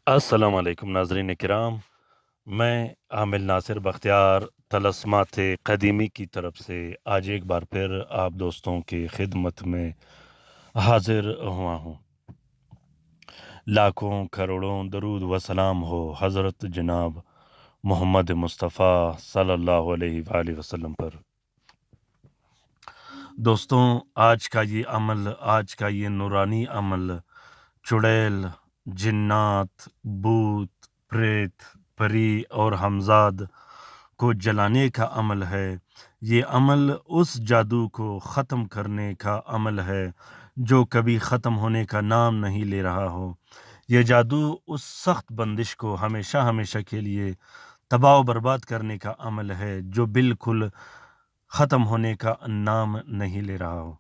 السلام علیکم ناظرین کرام، میں عامل ناصر بختیار طلسمات قدیمی کی طرف سے آج ایک بار پھر آپ دوستوں کی خدمت میں حاضر ہوا ہوں۔ لاکھوں کروڑوں درود و سلام ہو حضرت جناب محمد مصطفیٰ صلی اللہ علیہ وآلہ وسلم پر۔ دوستوں، آج کا یہ نورانی عمل چڑیل، جنات، بھوت، پریت، پری اور ہمزاد کو جلانے کا عمل ہے۔ یہ عمل اس جادو کو ختم کرنے کا عمل ہے جو کبھی ختم ہونے کا نام نہیں لے رہا ہو۔ یہ جادو اس سخت بندش کو ہمیشہ ہمیشہ کے لیے تباہ و برباد کرنے کا عمل ہے جو بالکل ختم ہونے کا نام نہیں لے رہا ہو۔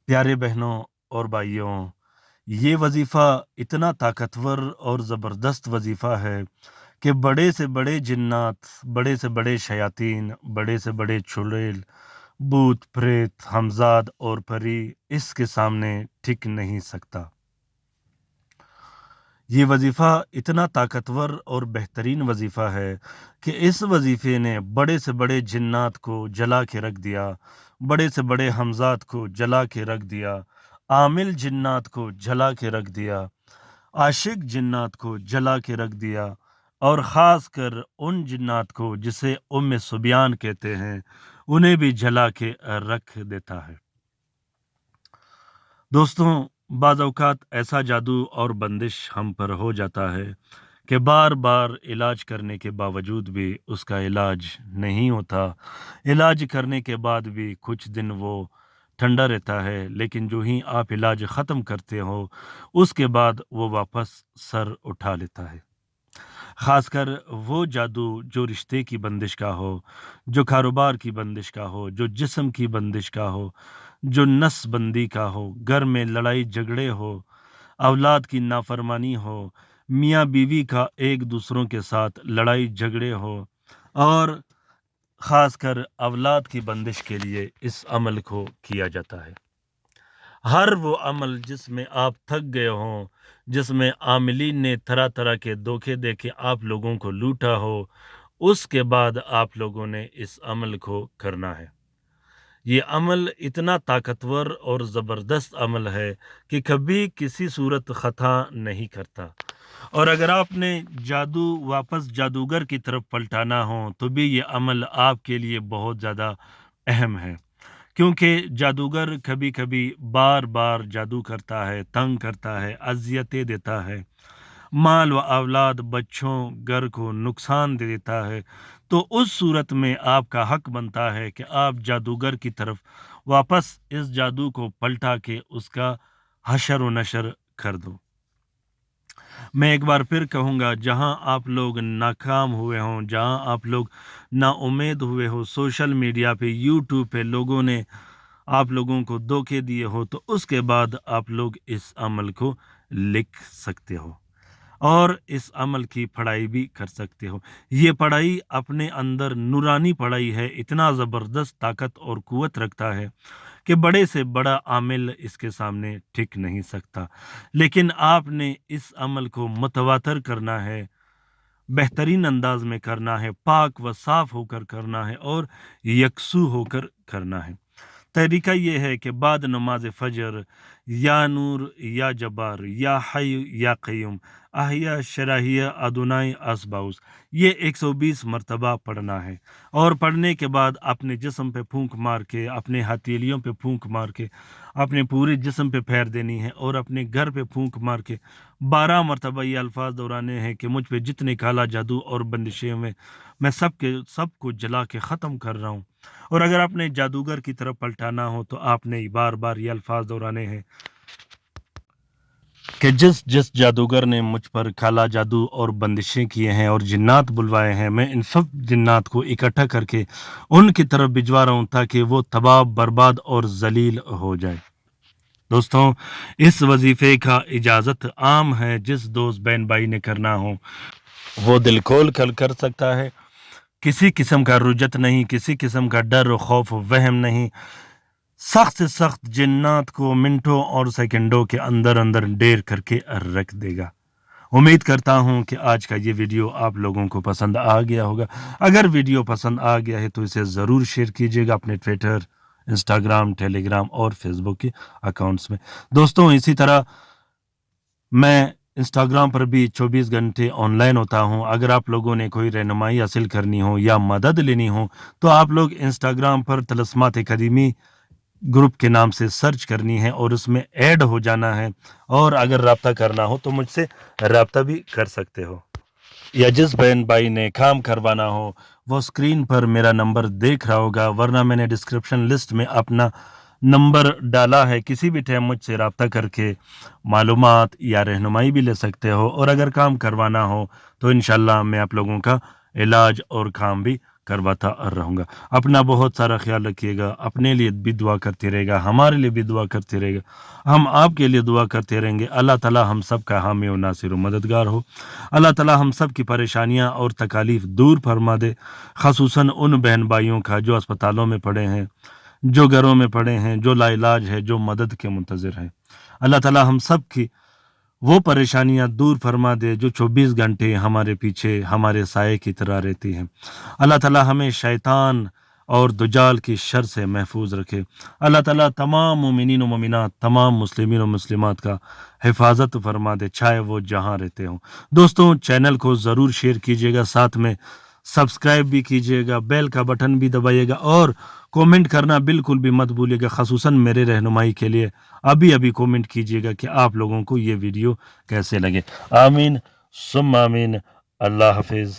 پیارے بہنوں اور بھائیوں، یہ وظیفہ اتنا طاقتور اور زبردست وظیفہ ہے کہ بڑے سے بڑے جنات، بڑے سے بڑے شیاطین، بڑے سے بڑے چڑیل، بھوت، پریت، ہمزاد اور پری اس کے سامنے ٹک نہیں سکتا۔ یہ وظیفہ اتنا طاقتور اور بہترین وظیفہ ہے کہ اس وظیفے نے بڑے سے بڑے جنات کو جلا کے رکھ دیا، بڑے سے بڑے ہمزاد کو جلا کے رکھ دیا، عامل جنات کو جلا کے رکھ دیا، عاشق جنات کو جلا کے رکھ دیا، اور خاص کر ان جنات کو جسے ام صبیان کہتے ہیں انہیں بھی جلا کے رکھ دیتا ہے۔ دوستوں، بعض اوقات ایسا جادو اور بندش ہم پر ہو جاتا ہے کہ بار بار علاج کرنے کے باوجود بھی اس کا علاج نہیں ہوتا۔ علاج کرنے کے بعد بھی کچھ دن وہ ٹھنڈا رہتا ہے، لیکن جو ہی آپ علاج ختم کرتے ہو اس کے بعد وہ واپس سر اٹھا لیتا ہے۔ خاص کر وہ جادو جو رشتے کی بندش کا ہو، جو کاروبار کی بندش کا ہو، جو جسم کی بندش کا ہو، جو نس بندی کا ہو، گھر میں لڑائی جھگڑے ہو، اولاد کی نافرمانی ہو، میاں بیوی کا ایک دوسروں کے ساتھ لڑائی جھگڑے ہو، اور خاص کر اولاد کی بندش کے لیے اس عمل کو کیا جاتا ہے۔ ہر وہ عمل جس میں آپ تھک گئے ہوں، جس میں عاملین نے طرح طرح کے دھوکے دے کے آپ لوگوں کو لوٹا ہو، اس کے بعد آپ لوگوں نے اس عمل کو کرنا ہے۔ یہ عمل اتنا طاقتور اور زبردست عمل ہے کہ کبھی کسی صورت خطا نہیں کرتا، اور اگر آپ نے جادو واپس جادوگر کی طرف پلٹانا ہو تو بھی یہ عمل آپ کے لیے بہت زیادہ اہم ہے، کیونکہ جادوگر کبھی کبھی بار بار جادو کرتا ہے، تنگ کرتا ہے، اذیتیں دیتا ہے، مال و اولاد، بچوں، گھر کو نقصان دے دیتا ہے۔ تو اس صورت میں آپ کا حق بنتا ہے کہ آپ جادوگر کی طرف واپس اس جادو کو پلٹا کے اس کا حشر و نشر کر دو۔ میں ایک بار پھر کہوں گا، جہاں آپ لوگ ناکام ہوئے ہوں، جہاں آپ لوگ نا امید ہوئے ہو، سوشل میڈیا پہ، یوٹیوب پہ لوگوں نے آپ لوگوں کو دھوکے دیے ہو، تو اس کے بعد آپ لوگ اس عمل کو لکھ سکتے ہو اور اس عمل کی پڑھائی بھی کر سکتے ہو۔ یہ پڑھائی اپنے اندر نورانی پڑھائی ہے، اتنا زبردست طاقت اور قوت رکھتا ہے کہ بڑے سے بڑا عامل اس کے سامنے ٹک نہیں سکتا۔ لیکن آپ نے اس عمل کو متواتر کرنا ہے، بہترین انداز میں کرنا ہے، پاک و صاف ہو کر کرنا ہے اور یکسو ہو کر کرنا ہے۔ طریقہ یہ ہے کہ بعد نماز فجر یا نور یا جبار یا حی یا قیوم احیا شراحیہ ادونائی اسباؤس یہ 120 مرتبہ پڑھنا ہے، اور پڑھنے کے بعد اپنے جسم پہ پھونک مار کے، اپنے ہتھیلیوں پہ پھونک مار کے، اپنے پورے جسم پہ پھیر دینی ہے، اور اپنے گھر پہ پھونک مار کے 12 مرتبہ یہ الفاظ دہرانے ہیں کہ مجھ پہ جتنے کالا جادو اور بندشیں میں سب کو جلا کے ختم کر رہا ہوں۔ اور اگر آپ نے جادوگر کی طرف پلٹانا ہو تو آپ نے بار بار یہ الفاظ دہرانے ہیں کہ جس جادوگر نے مجھ پر کالا جادو اور بندشیں کیے ہیں اور جنات بلوائے ہیں، میں ان سب جنات کو اکٹھا کر کے ان کی طرف بھجوا رہا ہوں تاکہ وہ تباہ، برباد اور ذلیل ہو جائے۔ دوستوں، اس وظیفے کا اجازت عام ہے، جس دوست بہن بھائی نے کرنا ہو وہ دل کھول کر سکتا ہے۔ کسی قسم کا رجت نہیں، کسی قسم کا ڈر و خوف و وہم نہیں۔ سخت سے سخت جنات کو منٹوں اور سیکنڈوں کے اندر ڈیر کر کے رکھ دے گا۔ امید کرتا ہوں کہ آج کا یہ ویڈیو آپ لوگوں کو پسند آ گیا ہوگا. اگر ویڈیو پسند آ گیا ہے تو اسے ضرور شیئر کیجیے گا اپنے ٹویٹر، انسٹاگرام، ٹیلی گرام اور فیس بک کے اکاؤنٹس میں. دوستوں اسی طرح میں انسٹاگرام پر بھی 24 گھنٹے آن لائن ہوتا ہوں. اگر آپ لوگوں نے کوئی رہنمائی حاصل کرنی ہو یا مدد لینی ہو تو آپ لوگ انسٹاگرام پر طلسمات اکیڈمی گروپ کے نام سے سرچ کرنی ہے اور اس میں ایڈ ہو جانا ہے. اور اگر رابطہ کرنا ہو تو مجھ سے رابطہ بھی کر سکتے ہو. یا جس بہن بھائی نے کام کروانا ہو وہ اسکرین پر میرا نمبر دیکھ رہا ہوگا، ورنہ میں نے ڈسکرپشن لسٹ میں اپنا نمبر ڈالا ہے. کسی بھی ٹائم مجھ سے رابطہ کر کے معلومات یا رہنمائی بھی لے سکتے ہو. اور اگر کام کروانا ہو تو انشاءاللہ میں آپ لوگوں کا علاج اور کام بھی کرواتا رہوں گا. اپنا بہت سارا خیال رکھیے گا، اپنے لیے بھی دعا کرتے رہے گا، ہمارے لیے بھی دعا کرتے رہے گا، ہم آپ کے لیے دعا کرتے رہیں گے. اللہ تعالی ہم سب کا حامی و ناصر و مددگار ہو. اللہ تعالی ہم سب کی پریشانیاں اور تکالیف دور فرما دے، خصوصاً ان بہن بھائیوں کا جو اسپتالوں میں پڑے ہیں، جو گھروں میں پڑے ہیں، جو لا علاج ہے، جو مدد کے منتظر ہیں. اللہ تعالی ہم سب کی وہ پریشانیاں دور فرما دے جو 24 گھنٹے ہمارے پیچھے ہمارے سائے کی طرح رہتی ہیں. اللہ تعالی ہمیں شیطان اور دجال کی شر سے محفوظ رکھے. اللہ تعالیٰ تمام مومنین و مومنات، تمام مسلمین و مسلمات کا حفاظت فرما دے، چاہے وہ جہاں رہتے ہوں. دوستوں چینل کو ضرور شیئر کیجیے گا، ساتھ میں سبسکرائب بھی کیجیے گا، بیل کا بٹن بھی دبائیے گا اور کومنٹ کرنا بالکل بھی مت بھولیے گا، خصوصاً میرے رہنمائی کے لیے. ابھی کومنٹ کیجیے گا کہ آپ لوگوں کو یہ ویڈیو کیسے لگے. آمین ثم آمین. اللہ حافظ.